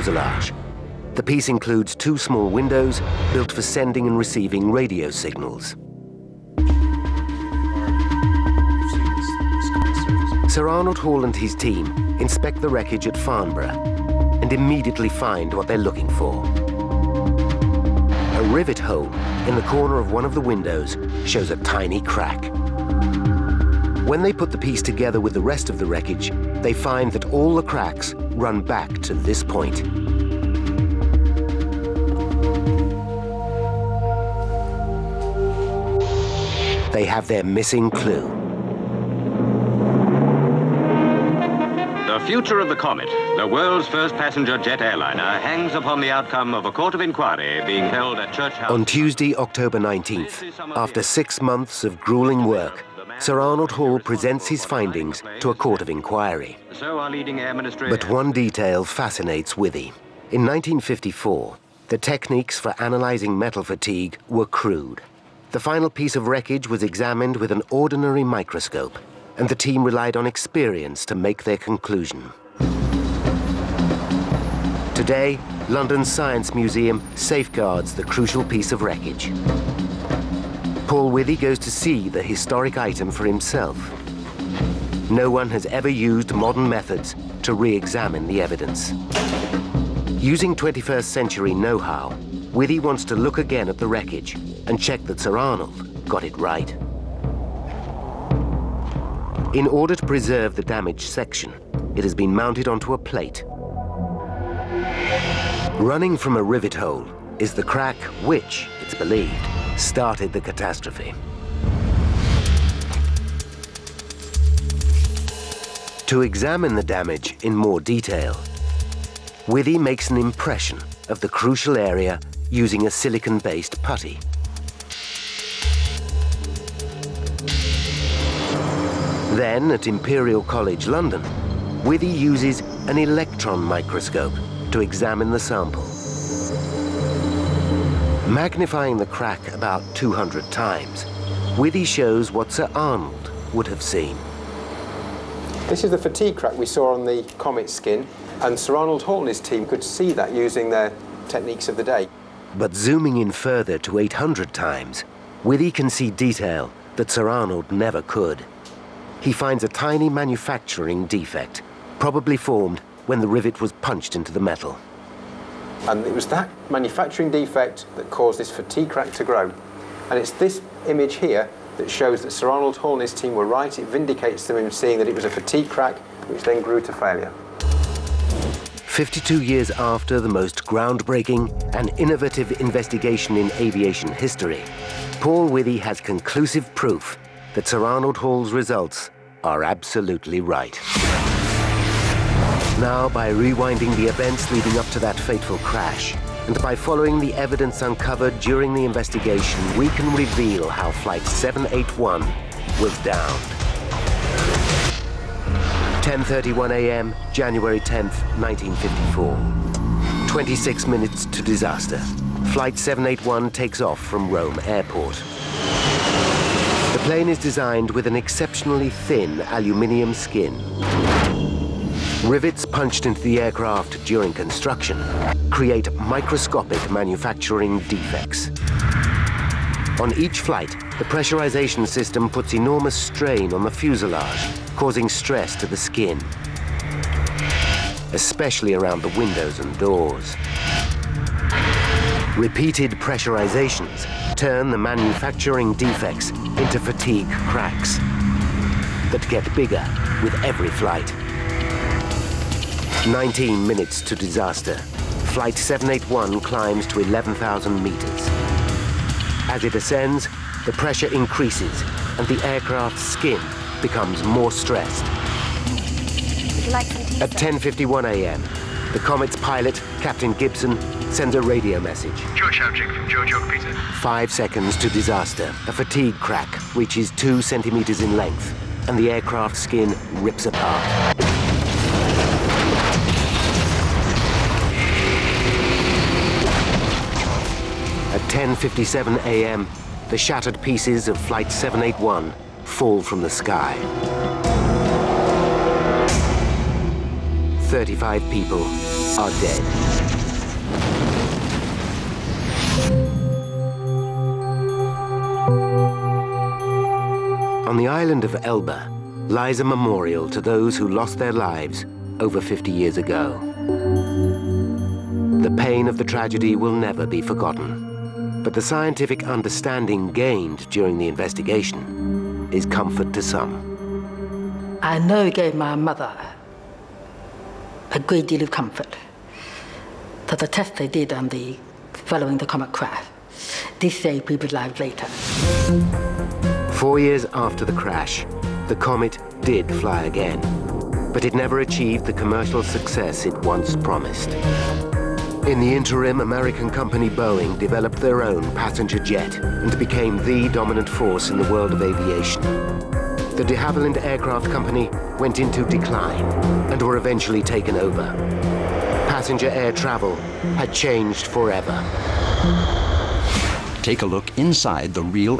fuselage. The piece includes 2 small windows built for sending and receiving radio signals. Sir Arnold Hall and his team inspect the wreckage at Farnborough and immediately find what they're looking for. A rivet hole in the corner of one of the windows shows a tiny crack. When they put the piece together with the rest of the wreckage, they find that all the cracks run back to this point. They have their missing clue. The future of the Comet, the world's first passenger jet airliner, hangs upon the outcome of a court of inquiry being held at Church House. On Tuesday, October 19th, after 6 months of grueling work, Sir Arnold Hall presents his findings to a court of inquiry. But one detail fascinates Withy. In 1954, the techniques for analyzing metal fatigue were crude. The final piece of wreckage was examined with an ordinary microscope, and the team relied on experience to make their conclusion. Today, London's Science Museum safeguards the crucial piece of wreckage. Paul Withy goes to see the historic item for himself. No one has ever used modern methods to re-examine the evidence. Using 21st century know-how, Withy wants to look again at the wreckage and check that Sir Arnold got it right. In order to preserve the damaged section, it has been mounted onto a plate. Running from a rivet hole is the crack which, it's believed, started the catastrophe. To examine the damage in more detail, Withy makes an impression of the crucial area using a silicon-based putty. Then, at Imperial College London, Withy uses an electron microscope to examine the sample. Magnifying the crack about 200 times, Withy shows what Sir Arnold would have seen. This is the fatigue crack we saw on the Comet skin, and Sir Arnold Hall and his team could see that using their techniques of the day. But zooming in further to 800 times, Withy can see detail that Sir Arnold never could. He finds a tiny manufacturing defect, probably formed when the rivet was punched into the metal. And it was that manufacturing defect that caused this fatigue crack to grow. And it's this image here that shows that Sir Arnold Hall and his team were right. It vindicates them in seeing that it was a fatigue crack, which then grew to failure. 52 years after the most groundbreaking and innovative investigation in aviation history, Paul Withy has conclusive proof that Sir Arnold Hall's results are absolutely right. Now, by rewinding the events leading up to that fateful crash, and by following the evidence uncovered during the investigation, we can reveal how Flight 781 was downed. 10:31 a.m., January 10th, 1954. 26 minutes to disaster. Flight 781 takes off from Rome Airport. The plane is designed with an exceptionally thin aluminium skin. Rivets punched into the aircraft during construction create microscopic manufacturing defects. On each flight, the pressurization system puts enormous strain on the fuselage, causing stress to the skin, especially around the windows and doors. Repeated pressurizations turn the manufacturing defects into fatigue cracks that get bigger with every flight. 19 minutes to disaster. Flight 781 climbs to 11,000 meters. As it ascends, the pressure increases and the aircraft's skin becomes more stressed. Would you like some tea, At 10:51 a.m., the Comet's pilot, Captain Gibson, sends a radio message. George Howchick from George York, Peter. 5 seconds to disaster. A fatigue crack reaches 2 centimeters in length, and the aircraft skin rips apart. At 10:57 a.m., the shattered pieces of Flight 781 fall from the sky. 35 people are dead. On the island of Elba lies a memorial to those who lost their lives over 50 years ago. The pain of the tragedy will never be forgotten, but the scientific understanding gained during the investigation is comfort to some. I know it gave my mother a great deal of comfort that the test they did on the following the comet crash did save people's lives later. 4 years after the crash, the comet did fly again, but it never achieved the commercial success it once promised. In the interim, American company Boeing developed their own passenger jet and became the dominant force in the world of aviation. The de Havilland Aircraft Company went into decline and were eventually taken over. Passenger air travel had changed forever. Take a look inside the real